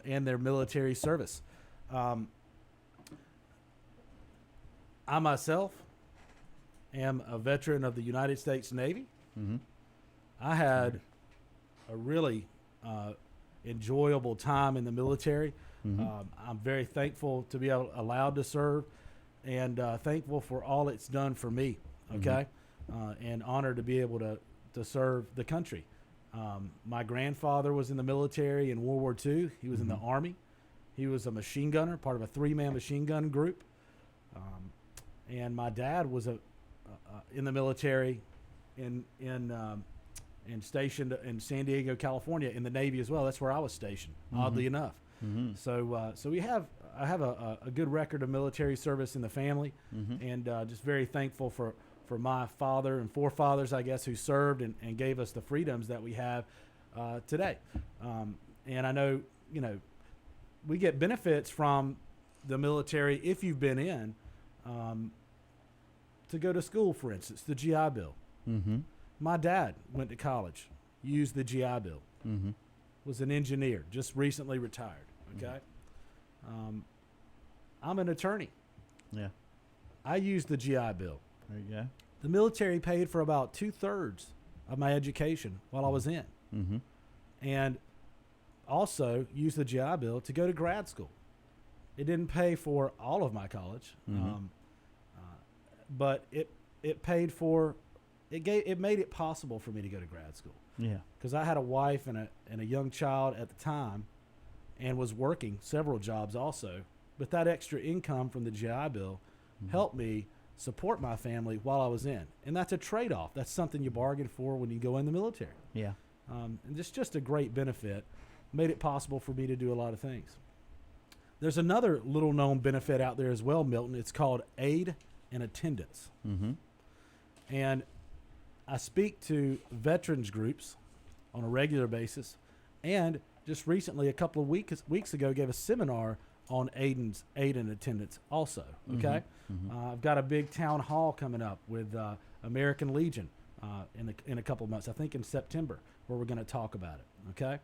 and their military service. I myself am a veteran of the United States Navy. Mm-hmm. I had a really enjoyable time in the military. Mm-hmm. I'm very thankful to be allowed to serve, and thankful for all it's done for me. Okay, and honored to be able to serve the country. My grandfather was in the military in World War II. He was in the Army. He was a machine gunner, part of a 3-man machine gun group. And my dad was in the military and stationed in San Diego, California, in the Navy as well. That's where I was stationed, oddly enough. Mm-hmm. So I have a good record of military service in the family, and just very thankful for my father and forefathers, I guess, who served and gave us the freedoms that we have today. And I know, we get benefits from the military if you've been in, to go to school, for instance, the GI Bill. Mm-hmm. My dad went to college, used the GI Bill, was an engineer, just recently retired, okay? I'm an attorney. Yeah. I used the GI Bill. There you go. The military paid for about 2/3 of my education while I was in. Mm-hmm. And also used the GI Bill to go to grad school. It didn't pay for all of my college, but it paid for, it made it possible for me to go to grad school. Yeah. Because I had a wife and a young child at the time, and was working several jobs also. But that extra income from the GI Bill helped me support my family while I was in, and that's a trade-off. That's something you bargain for when you go in the military. Yeah. And just a great benefit. Made it possible for me to do a lot of things. There's another little known benefit out there as well, Milton. It's called aid and attendance. Mm-hmm. And I speak to veterans groups on a regular basis, and just recently, a couple of weeks ago, gave a seminar on aid and attendance also. Okay, I've got a big town hall coming up with American Legion in a couple of months. I think in September, where we're going to talk about it. Okay,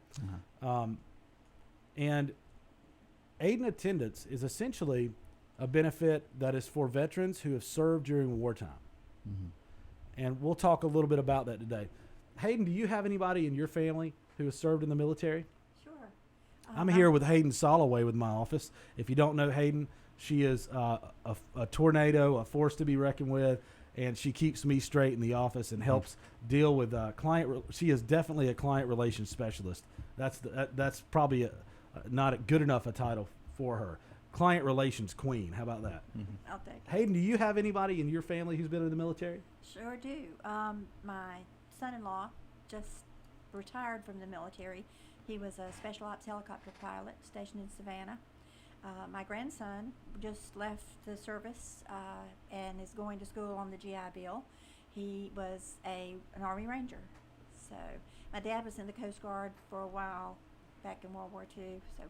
and aid and attendance is essentially a benefit that is for veterans who have served during wartime. And we'll talk a little bit about that today. Hayden, do you have anybody in your family who has served in the military? Sure. I'm here with Hayden Soloway with my office. If you don't know Hayden, she is a tornado, a force to be reckoned with, and she keeps me straight in the office and helps deal with she is definitely a client relations specialist. That's probably not a good enough a title for her. Client relations queen. How about that? I'll take it. Hayden, do you have anybody in your family who's been in the military? Sure do. My son-in-law just retired from the military. He was a special ops helicopter pilot stationed in Savannah. My grandson just left the service and is going to school on the GI Bill. He was an Army Ranger. So my dad was in the Coast Guard for a while back in World War II. So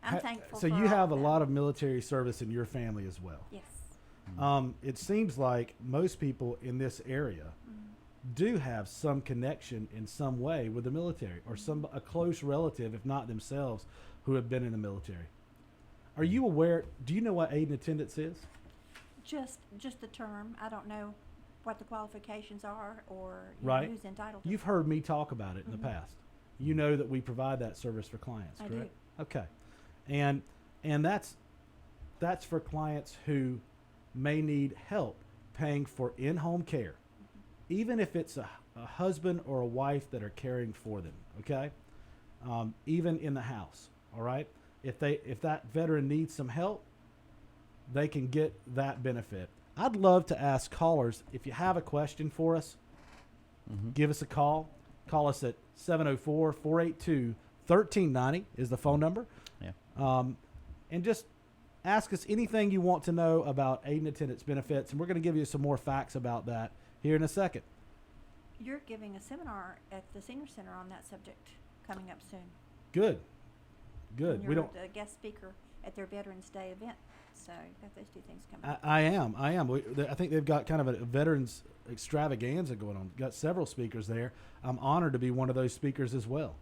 I'm thankful. So for you all have a of lot them. of military service in your family as well. Yes. It seems like most people in this area do have some connection in some way with the military, or a close relative, if not themselves, who have been in the military. Are you aware? Do you know what aid and attendance is? Just the term. I don't know what the qualifications are or Right. who's entitled to You've it. heard me talk about it in the past. You know that we provide that service for clients, I correct? Okay, and that's for clients who may need help paying for in-home care, even if it's a husband or a wife that are caring for them. Okay, even in the house. All right. If that veteran needs some help, they can get that benefit. I'd love to ask callers, if you have a question for us, give us a call. Call us at 704-482-1390 is the phone number. Yeah. And just ask us anything you want to know about aid and attendance benefits, and we're going to give you some more facts about that here in a second. You're giving a seminar at the Senior Center on that subject coming up soon. Good. And We you're don't. the guest speaker at their Veterans Day event. So you've got those two things coming up. I am. I think they've got kind of a veterans extravaganza going on. Got several speakers there. I'm honored to be one of those speakers as well.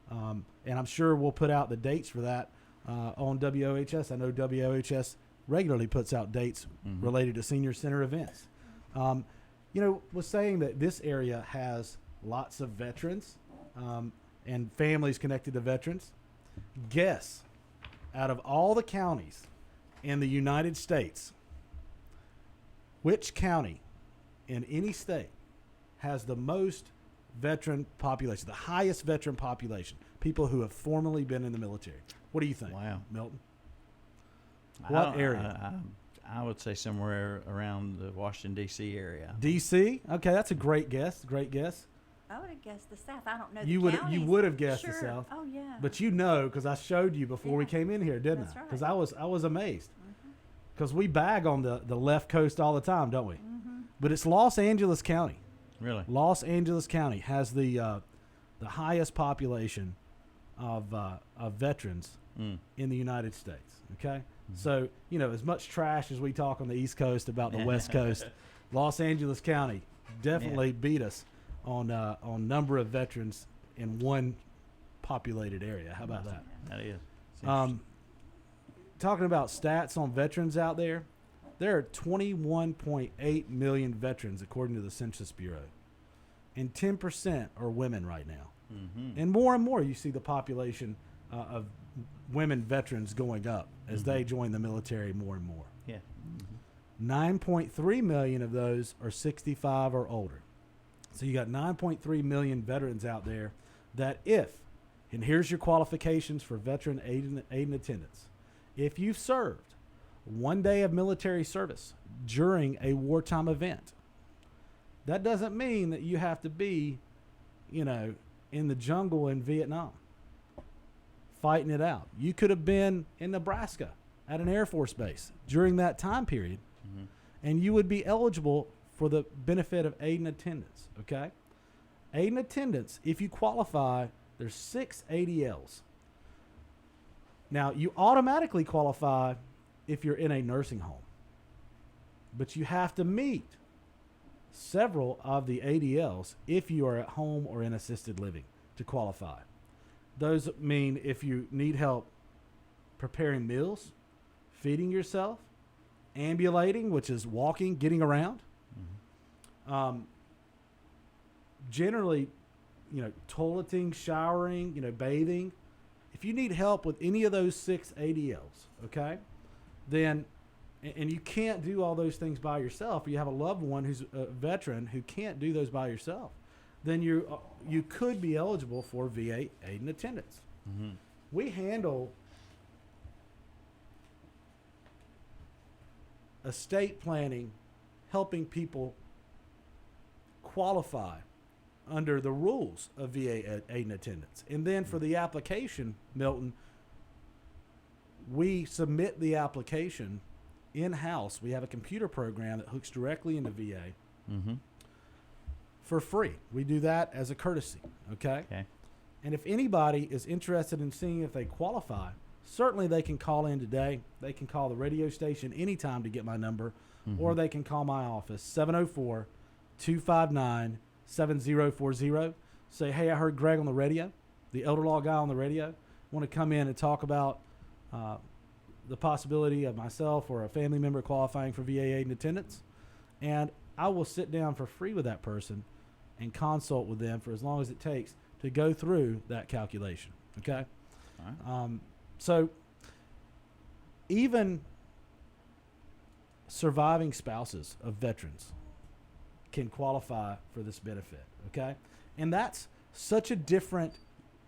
And I'm sure we'll put out the dates for that on WOHS. I know WOHS regularly puts out dates related to senior center events. Was saying that this area has lots of veterans and families connected to veterans. Guess, out of all the counties in the United States, which county in any state has the most veteran population, the highest veteran population, people who have formerly been in the military? What do you think, Wow. Milton? What area? I would say somewhere around the Washington, D.C. area. D.C.? Okay, that's a great guess. Great guess. I would have guessed the South. I don't know You the would counties. have guessed Sure. the South. Oh, yeah. But you know, because I showed you before we Yeah. came in here, didn't That's I? right. Because I was amazed. Because we bag on the left coast all the time, don't we? But it's Los Angeles County. Really? Los Angeles County has the highest population of veterans in the United States. Okay, so as much trash as we talk on the East Coast about the West Coast, Los Angeles County definitely beat us on number of veterans in one populated area. How about that? That is. Talking about stats on veterans out there, there are 21.8 million veterans according to the Census Bureau, and 10% are women right now. And more you see the population of women veterans going up as they join the military more and more. Yeah. 9.3 million of those are 65 or older. So you got 9.3 million veterans out there that and here's your qualifications for veteran aid and attendance. If you've served 1 day of military service during a wartime event, that doesn't mean that you have to be, in the jungle in Vietnam fighting it out. You could have been in Nebraska at an Air Force base during that time period, and you would be eligible for the benefit of aid and attendance, okay? Aid and attendance, if you qualify, there's 6 ADLs. Now, you automatically qualify if you're in a nursing home, but you have to meet several of the ADLs if you are at home or in assisted living to qualify. Those mean if you need help preparing meals, feeding yourself, ambulating, which is walking, getting around, generally, toileting, showering, bathing. If you need help with any of those 6 ADLs, okay, then, and you can't do all those things by yourself, or you have a loved one who's a veteran who can't do those by yourself, then you could be eligible for VA aid and attendance. We handle estate planning, helping people qualify under the rules of VA aid and attendance. And then for the application, Milton, we submit the application in-house. We have a computer program that hooks directly into VA for free. We do that as a courtesy, okay? And if anybody is interested in seeing if they qualify, certainly they can call in today. They can call the radio station anytime to get my number, or they can call my office, 704-259-7040. Say, hey, I heard Greg on the radio, the elder law guy on the radio. Want to come in and talk about the possibility of myself or a family member qualifying for VA aid and attendance. And I will sit down for free with that person and consult with them for as long as it takes to go through that calculation. Okay? All right. So even surviving spouses of veterans can qualify for this benefit. Okay? And that's such a different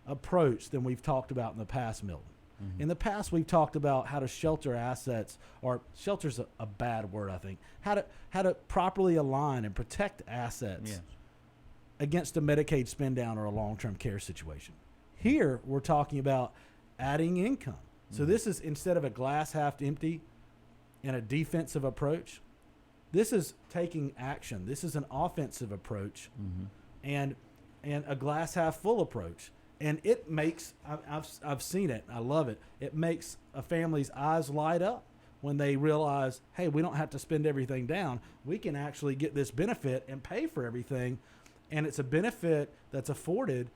approach than we've talked about in the past, Milton. In the past, we've talked about how to shelter assets, or shelter's a bad word, I think. How to properly align and protect assets against a Medicaid spend down or a long-term care situation. Here, we're talking about adding income. So this is, instead of a glass half empty and a defensive approach, this is taking action. This is an offensive approach and a glass half full approach. And it makes, I've seen it, I love it, it makes a family's eyes light up when they realize, hey, we don't have to spend everything down. We can actually get this benefit and pay for everything. And it's a benefit that's afforded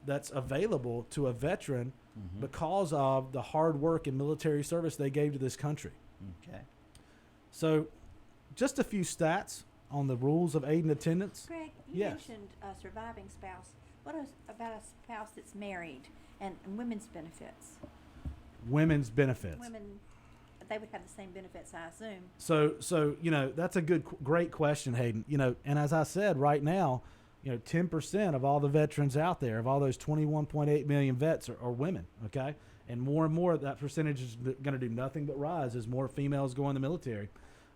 that's available to a veteran Mhm. because of the hard work and military service they gave to this country. Okay. So, just a few stats on the rules of aid and attendance. Greg, you Yes. mentioned a surviving spouse. What is about a spouse that's married and women's benefits? Women's benefits. Women, they would have the same benefits, I assume. So that's a great question, Hayden. And as I said, right now, 10% of all the veterans out there, of all those 21.8 million vets, are women. Okay, and more that percentage is going to do nothing but rise as more females go in the military.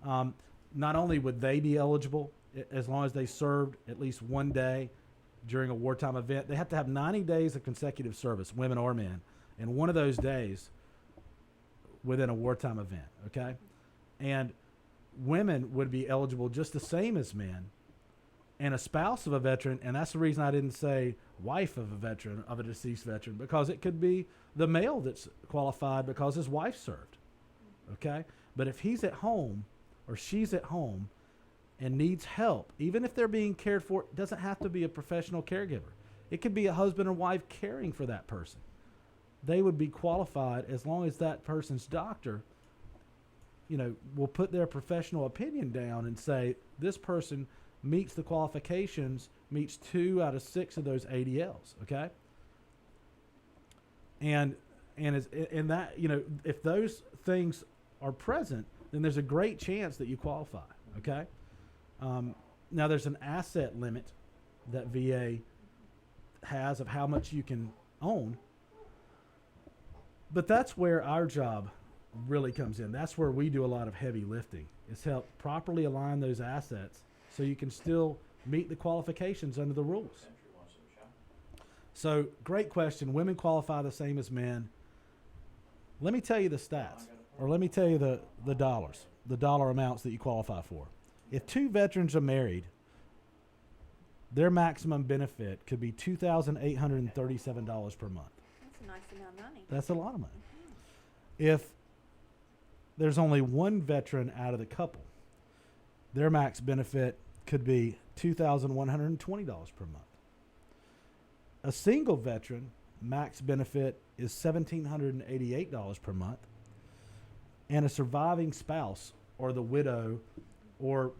Not only would they be eligible as long as they served at least one day during a wartime event, they have to have 90 days of consecutive service, women or men, and one of those days within a wartime event. Okay, and women would be eligible just the same as men, and a spouse of a veteran, and that's the reason I didn't say wife of a veteran, of a deceased veteran, because it could be the male that's qualified because his wife served. Okay, but if he's at home or she's at home and needs help, even if they're being cared for, it doesn't have to be a professional caregiver. It could be a husband or wife caring for that person. They would be qualified as long as that person's doctor, will put their professional opinion down and say, this person meets the qualifications, meets 2 out of 6 of those ADLs. Okay. And that, if those things are present, then there's a great chance that you qualify. Okay. Now there's an asset limit that VA has of how much you can own. But that's where our job really comes in. That's where we do a lot of heavy lifting, is help properly align those assets so you can still meet the qualifications under the rules. So, great question. Women qualify the same as men. Let me tell you the stats, or let me tell you the dollars, the dollar amounts that you qualify for. If 2 veterans are married, their maximum benefit could be $2,837 per month. That's a nice amount of money. That's a lot of money. If there's only one veteran out of the couple, their max benefit could be $2,120 per month. A single veteran max benefit is $1,788 per month. And a surviving spouse, or the widow, or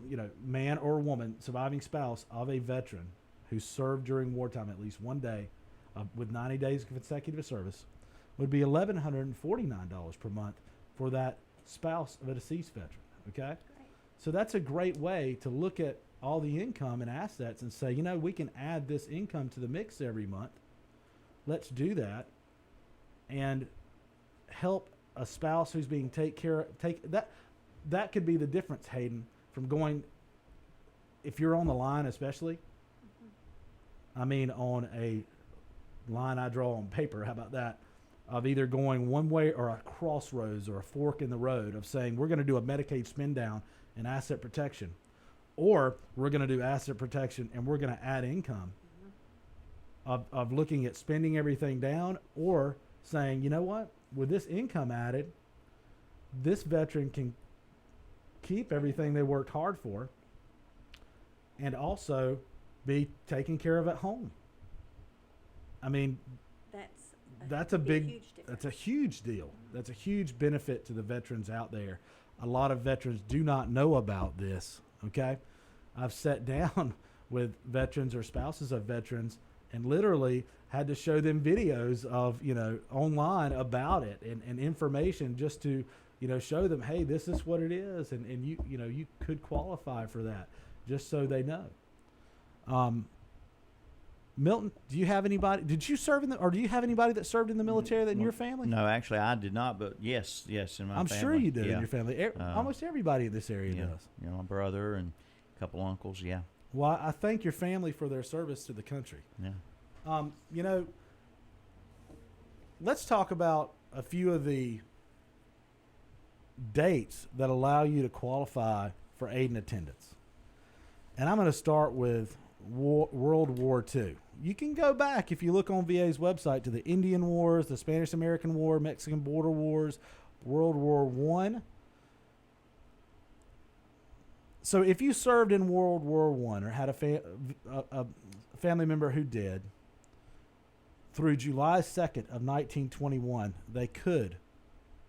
man or woman, surviving spouse of a veteran who served during wartime at least one day with 90 days of consecutive service, would be $1,149 per month for that spouse of a deceased veteran. Okay? Great. So that's a great way to look at all the income and assets and say, we can add this income to the mix every month. Let's do that and help a spouse who's being that could be the difference, Hayden, from going, if you're on the line especially, I mean on a line I draw on paper, how about that, of either going one way or a crossroads or a fork in the road of saying we're going to do a Medicaid spin down and asset protection, or we're going to do asset protection and we're going to add income, of looking at spending everything down, or saying, what, with this income added, this veteran can keep everything they worked hard for and also be taken care of at home. I mean, that's a big, that's a huge deal. That's a huge benefit to the veterans out there. A lot of veterans do not know about this. Okay. I've sat down with veterans or spouses of veterans and literally had to show them videos of, online about it and information just to, show them, hey, this is what it is. And you could qualify for that just so they know. Milton, do you have anybody? Did you serve or do you have anybody that served in the military in your family? No, actually, I did not. But yes, in my family. I'm sure you did yeah. in your family. Almost everybody in this area does. My brother and a couple uncles. Yeah. Well, I thank your family for their service to the country. Yeah. Let's talk about a few of the dates that allow you to qualify for aid and attendance. And I'm going to start with World War II. You can go back, if you look on VA's website, to the Indian Wars, the Spanish-American War, Mexican Border Wars, World War I. So if you served in World War I or had a family member who did, through July 2nd of 1921, they could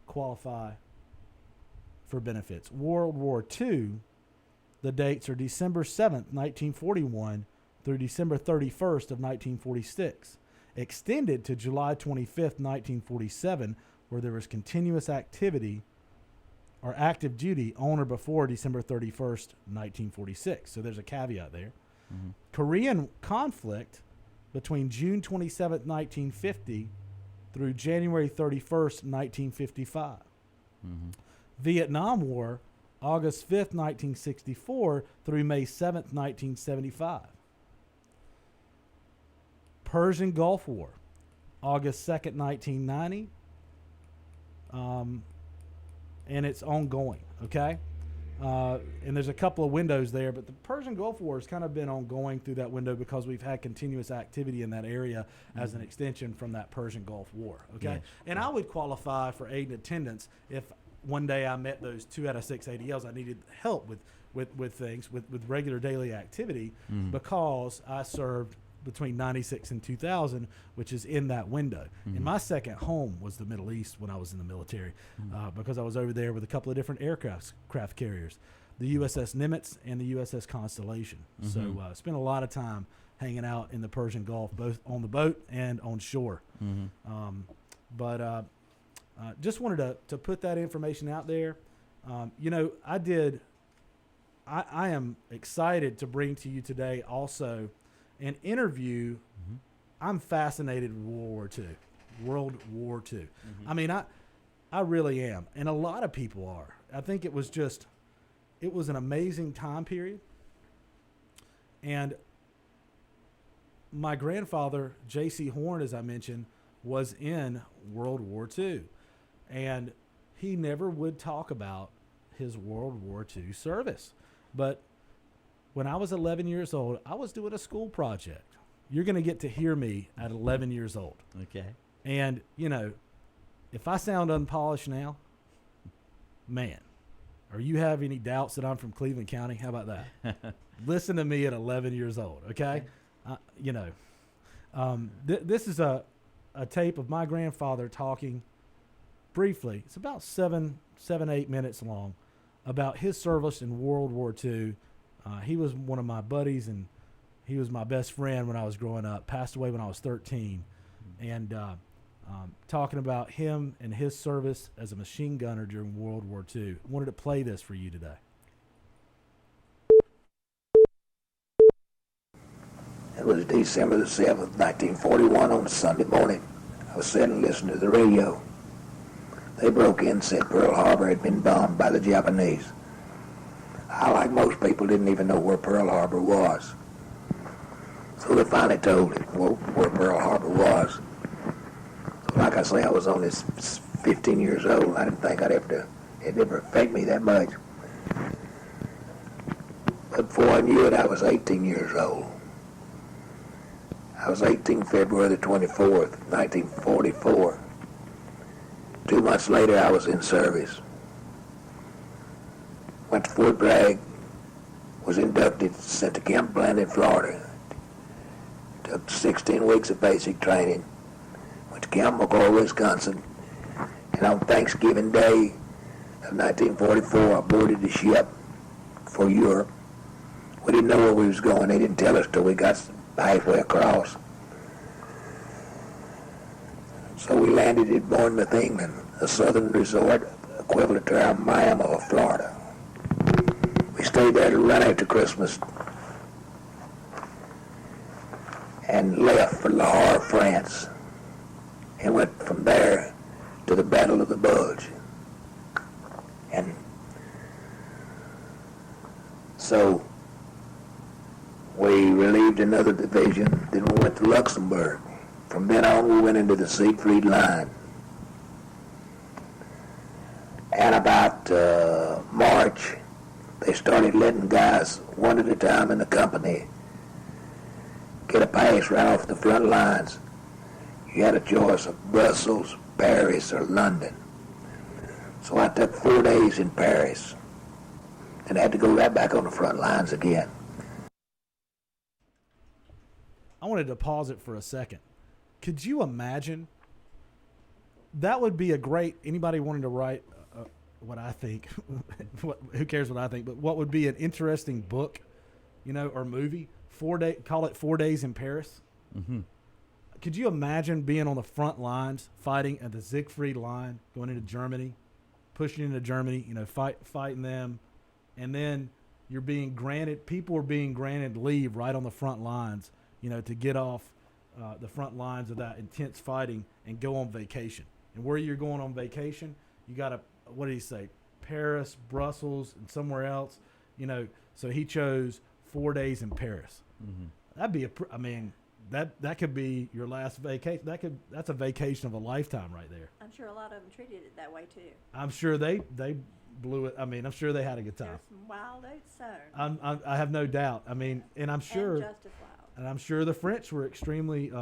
qualify for benefits. World War II, the dates are December 7th, 1941 through December 31st of 1946. Extended to July 25th, 1947, where there was continuous activity or active duty on or before December 31st, 1946. So there's a caveat there. Mm-hmm. Korean conflict between June 27th, 1950 through January 31st, 1955. Mm-hmm. Vietnam War, August 5th, 1964 through May 7th, 1975. Persian Gulf War, August 2nd, 1990. And it's ongoing, okay? And there's a couple of windows there, but the Persian Gulf War has kind of been ongoing through that window because we've had continuous activity in that area as an extension from that Persian Gulf War, okay? Yes. And I would qualify for aid and attendance if one day I met those 2 out of 6 ADLs. I needed help with things, with regular daily activity because I served between 96 and 2000, which is in that window. And my second home was the Middle East when I was in the military because I was over there with a couple of different aircraft carriers, the USS Nimitz and the USS Constellation. So spent a lot of time hanging out in the Persian Gulf, both on the boat and on shore. But just wanted to put that information out there. I am excited to bring to you today also an interview. I'm fascinated with World War II. I mean, I really am. And a lot of people are. I think it was an amazing time period. And my grandfather, J.C. Horn, as I mentioned, was in World War II. And he never would talk about his World War II service. But when I was 11 years old, I was doing a school project. You're going to get to hear me at 11 years old. Okay. And, if I sound unpolished now, man, or you have any doubts that I'm from Cleveland County, how about that? Listen to me at 11 years old, okay? This is a tape of my grandfather talking briefly. It's about 8 minutes long about his service in World War II. He was one of my buddies, and he was my best friend when I was growing up. Passed away when I was 13. And talking about him and his service as a machine gunner during World War II. Wanted to play this for you today. It was December the 7th, 1941 on a Sunday morning. I was sitting listening to the radio. They broke in and said Pearl Harbor had been bombed by the Japanese. I, like most people, didn't even know where Pearl Harbor was. So they finally told me where Pearl Harbor was. So like I say, I was only 15 years old. I didn't think it'd ever affect me that much. But before I knew it, I was 18 years old. I was 18 February the 24th, 1944. 2 months later, I was in service. Went to Fort Bragg, was inducted, sent to Camp Blanding, Florida. Took 16 weeks of basic training. Went to Camp McCoy, Wisconsin. And on Thanksgiving Day of 1944, I boarded the ship for Europe. We didn't know where we was going. They didn't tell us till we got halfway across. So we landed at Bournemouth, England, a southern resort equivalent to our Miami of Florida. We stayed there right after Christmas and left for Le Havre, France, and went from there to the Battle of the Bulge. And so we relieved another division, then we went to Luxembourg. From then on, we went into the Siegfried Line. And about March, they started letting guys one at a time in the company get a pass right off the front lines. You had a choice of Brussels, Paris, or London. So I took 4 days in Paris and had to go right back on the front lines again. I wanted to pause it for a second Could you imagine? That would be a great. Anybody wanting to write what I think? Who cares what I think? But what would be an interesting book, or movie? Call it 4 Days in Paris. Mm-hmm. Could you imagine being on the front lines, fighting at the Siegfried Line, going into Germany, pushing into Germany, fighting them, and then people are being granted leave right on the front lines, to get off the front lines of that intense fighting and go on vacation. And where you're going on vacation, you got to, what did he say? Paris, Brussels, and somewhere else, so he chose 4 days in Paris. Mm-hmm. That'd be that could be your last vacation. That's a vacation of a lifetime right there. I'm sure a lot of them treated it that way too. I'm sure they blew it. I'm sure they had a good time. There's some wild oats sown. I have no doubt. And I'm sure, And just as wild. and I'm sure the French were extremely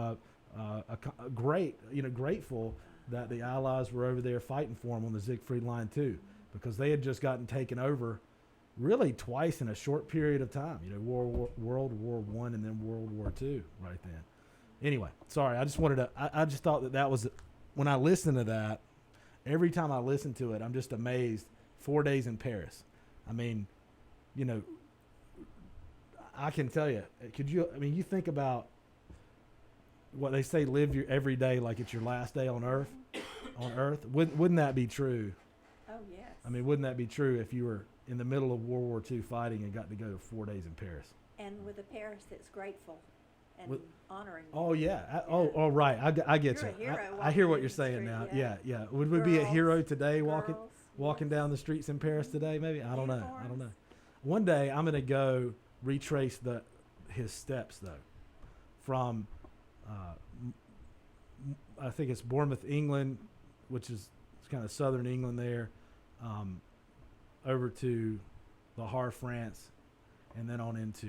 grateful that the Allies were over there fighting for them on the Siegfried Line too, because they had just gotten taken over, really twice in a short period of time. World War I and then World War II right then. Anyway, sorry. I just wanted to. I just thought that was when I listened to that. Every time I listen to it, I'm just amazed. 4 days in Paris. I can tell you. Could you? You think about what they say: live your every day like it's your last day on Earth. On Earth, wouldn't that be true? Oh yes. Wouldn't that be true if you were in the middle of World War II fighting and got to go 4 days in Paris? And with a Paris that's grateful and honoring. Oh yeah. Yeah. Right. I get You're a you. hero I hear walking what in you're the saying street, now. yeah. Yeah. Would we be a hero today walking Girls, down the streets in Paris today? Maybe. I don't know. Uniforms. One day I'm gonna go retrace his steps though, from I think it's Bournemouth, England, which is kind of southern England there, over to the Har, France, and then on into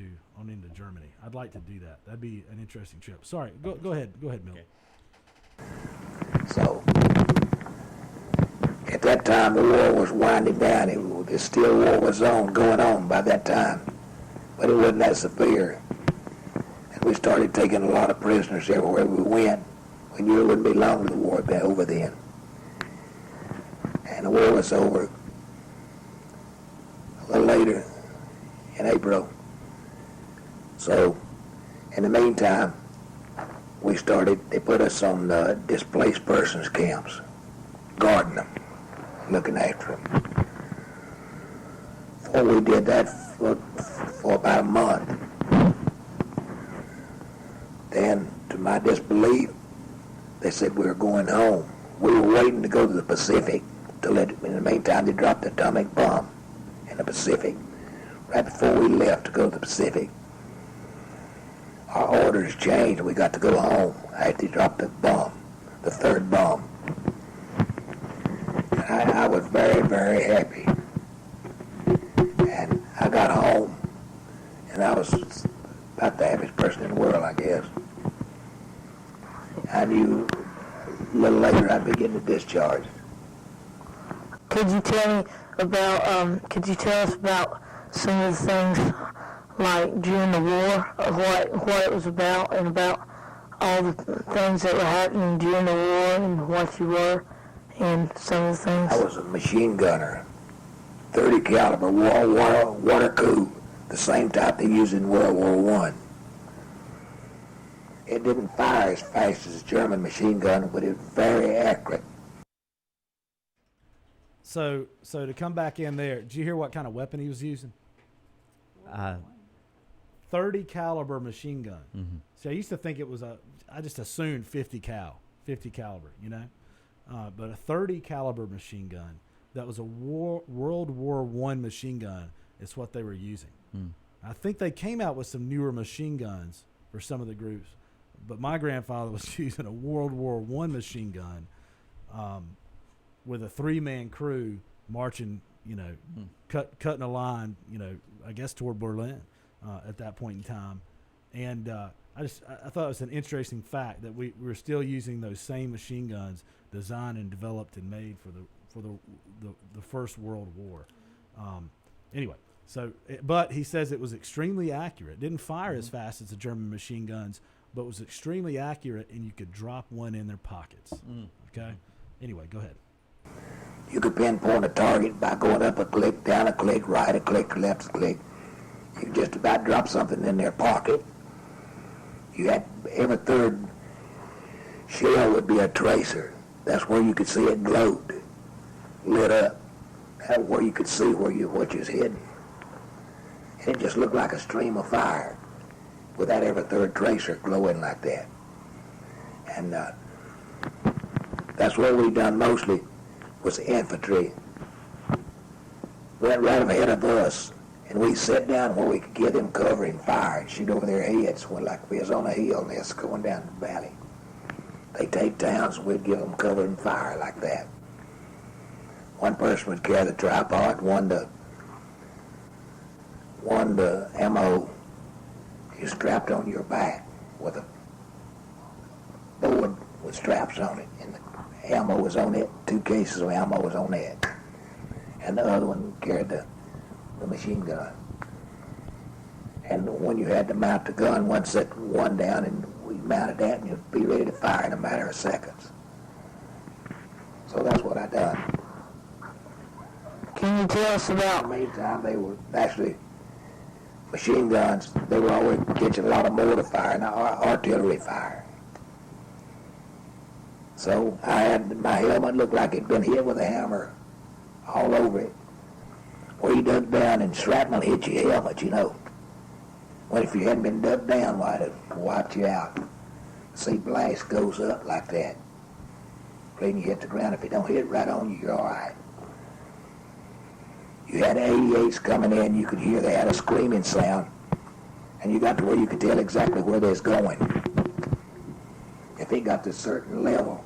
Germany. I'd like to do that. That'd be an interesting trip. Sorry, go ahead, Milt. Okay. So, at that time, the war was winding down. The still war was going on by that time, but it wasn't that severe. And we started taking a lot of prisoners everywhere we went. We knew it wouldn't be long till the war would be over then. And the war was over a little later in April. So, in the meantime, they put us on displaced persons camps, guarding them, looking after them. Before we did that for about a month. Then, to my disbelief, they said we were going home. We were waiting to go to the Pacific. In the meantime, they dropped the atomic bomb in the Pacific. Right before we left to go to the Pacific, our orders changed. We got to go home after they dropped the bomb, the third bomb. And I was very, very happy. And I got home, and I was about the happiest person in the world, I guess. I knew a little later I'd be getting a discharge. Could you tell us about some of the things, like during the war, what it was about, and about all the things that were happening during the war, and what you were, and some of the things? I was a machine gunner, 30 caliber water coup, the same type they used in World War I. It didn't fire as fast as a German machine gun, but it was very accurate. So to come back in there, did you hear what kind of weapon he was using? 30 caliber machine gun. Mm-hmm. So I used to think it was I just assumed 50 caliber, but a 30 caliber machine gun that was a World War I machine gun is what they were using. Mm. I think they came out with some newer machine guns for some of the groups, but my grandfather was using a World War I machine gun with a 3-man crew marching, cutting a line, I guess toward Berlin at that point in time. And I thought it was an interesting fact that we're still using those same machine guns designed and developed and made for the First World War. Anyway, but he says it was extremely accurate. It didn't fire as fast as the German machine guns but was extremely accurate, and you could drop one in their pockets. Okay? Anyway, go ahead. You could pinpoint a target by going up a click, down a click, right a click, left a click. You could just about drop something in their pocket. You had every third shell would be a tracer. That's where you could see it glowed, lit up. That's where you could see what was hidden. And it just looked like a stream of fire with that every third tracer glowing like that. And that's what we done mostly was the infantry. Went right ahead of us, and we sat down where we could get them covering fire and shoot over their heads when like we was on a hill and they was going down the valley. They take towns and we'd give them covering fire like that. One person would carry the tripod, one the ammo you strapped on your back with a board with straps on it, and the ammo was on it. 2 cases of ammo was on it, and the other one carried the machine gun. And when you had to mount the gun, one set one down, and we mounted that, and you'd be ready to fire in a matter of seconds. So that's what I done. Can you tell us In the about, meantime, they were actually machine guns. They were always catching a lot of mortar fire and artillery fire. So I had my helmet looked like it'd been hit with a hammer all over it. Where you dug down and shrapnel hit your helmet, you know. Well, if you hadn't been dug down, why it'd wiped you out. See, blast goes up like that. Then you hit the ground. If it don't hit right on you, you're all right. You had 88s coming in, you could hear they had a screaming sound, and you got to where you could tell exactly where they was going. If it got to a certain level,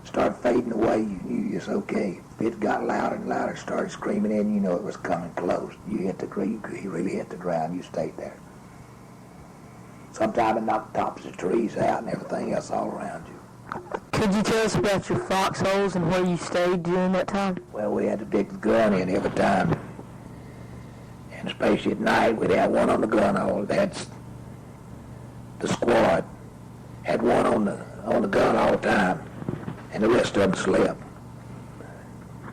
started fading away, you knew it's okay. If it got louder and louder, started screaming in, you know it was coming close. You hit the ground, you really hit the ground, you stayed there. Sometimes it knocked the tops of trees out and everything else all around you. could you tell us about your foxholes and where you stayed during that time? Well, we had to dig the gun in every time. And especially at night, we'd have one on the gun hole. That's the squad had one on the gun all the time, and the rest of them slept.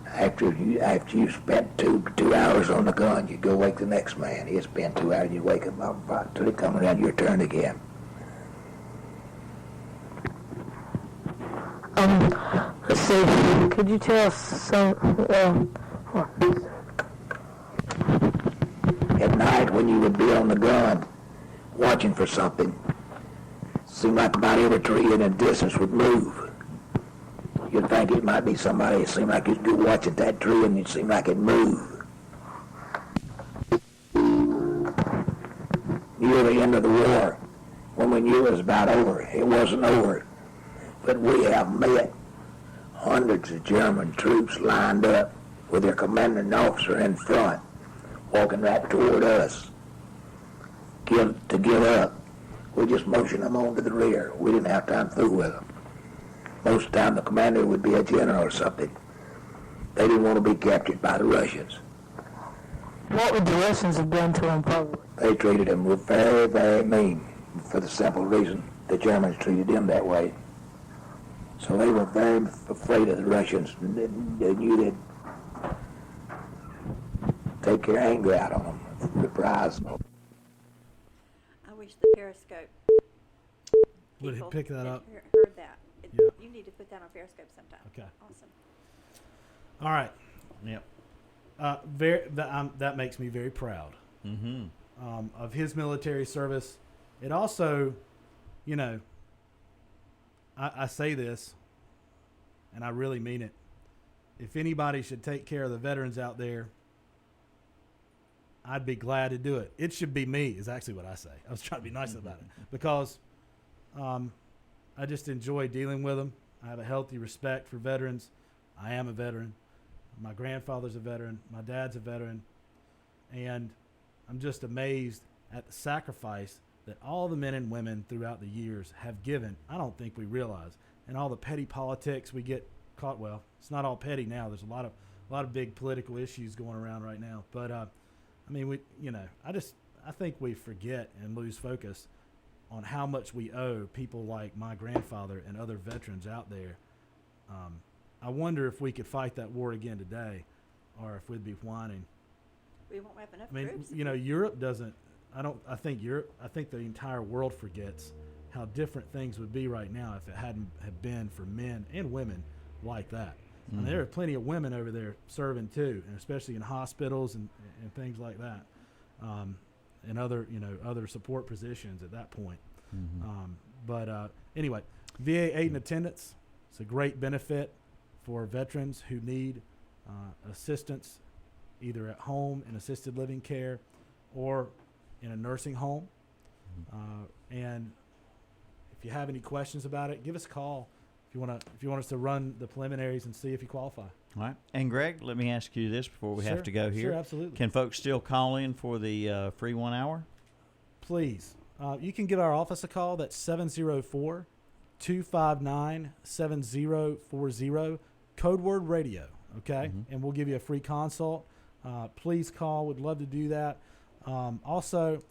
After you spent two hours on the gun, you'd go wake the next man. He'd spend 2 hours, you'd wake him up until it come around your turn again. Let's see, could you tell us some, At night, when you would be on the gun, watching for something, seemed like about every tree in the distance would move. You'd think it might be somebody. It seemed like you'd be watching that tree and it seemed like it'd move. Near the end of the war, when we knew it was about over, it wasn't over. But we have met hundreds of German troops lined up with their commanding officer in front, walking right toward us to give up. We just motioned them on to the rear. We didn't have time to fool with them. Most of the time the commander would be a general or something. They didn't want to be captured by the Russians. what would the Russians have done to them probably? They treated them very, very mean for the simple reason the Germans treated them that way. So they were very afraid of the Russians. They knew they'd take their anger out on them, reprise. I wish the Periscope Would he people pick that had up? heard that. Yeah. You need to put that on Periscope sometime. Okay. Awesome. All right. Yep. That makes me very proud Mm-hmm. of his military service. It also, you know, I say this, and I really mean it. If anybody should take care of the veterans out there, I'd be glad to do it. It should be me, is actually what I say. I was trying to be nice about it because I just enjoy dealing with them. I have a healthy respect for veterans. I am a veteran. My grandfather's a veteran. My dad's a veteran. And I'm just amazed at the sacrifice that all the men and women throughout the years have given. I don't think we realize. And all the petty politics we get caught. Well, it's not all petty now. There's a lot of big political issues going around right now. But I mean, I think we forget and lose focus on how much we owe people like my grandfather and other veterans out there. I wonder if we could fight that war again today, or if we'd be whining. We won't have enough I mean, troops. you know, Europe doesn't. I think the entire world forgets how different things would be right now if it hadn't have been for men and women like that. I mean, there are plenty of women over there serving too, and especially in hospitals and things like that, and other support positions at that point. But anyway, VA aid and attendance. It's a great benefit for veterans who need assistance either at home in assisted living care or in a nursing home. And if you have any questions about it, give us a call if you want us to run the preliminaries and see if you qualify. All right. And Greg, let me ask you this before we have to go here. Sure, absolutely. Can folks still call in for the free 1 hour? Please. You can give our office a call. That's 704-259-7040, code word radio, okay? And we'll give you a free consult. Please call. We'd love to do that. Also,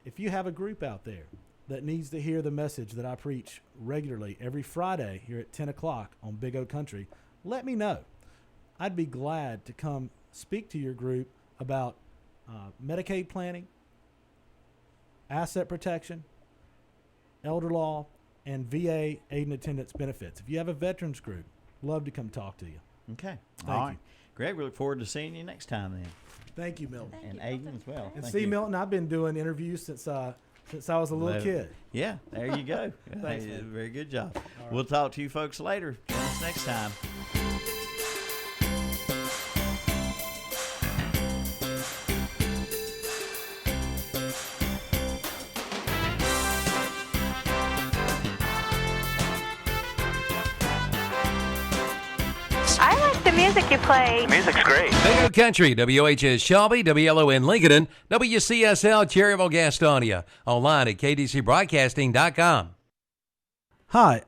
if you have a group out there that needs to hear the message that I preach regularly every Friday here at 10 o'clock on Big O Country, let me know. I'd be glad to come speak to your group about Medicaid planning, asset protection, elder law, and VA aid and attendance benefits. If you have a veterans group, love to come talk to you. Okay. Thank All right. you. Greg, we look forward to seeing you next time then. Thank you, Milton. Thank And you, Aiden Milton. as well. And Thank see, you. Milton, I've been doing interviews since I was a little kid. Yeah, there you go. Thanks, Hey, man. very good job. right. We'll talk to you folks later. Join us next time. I like the music you play. Music's great. Big O Country, WHS Shelby, WLON Lincoln, WCSL Cherryville Gastonia. Online at kdcbroadcasting.com. Hi.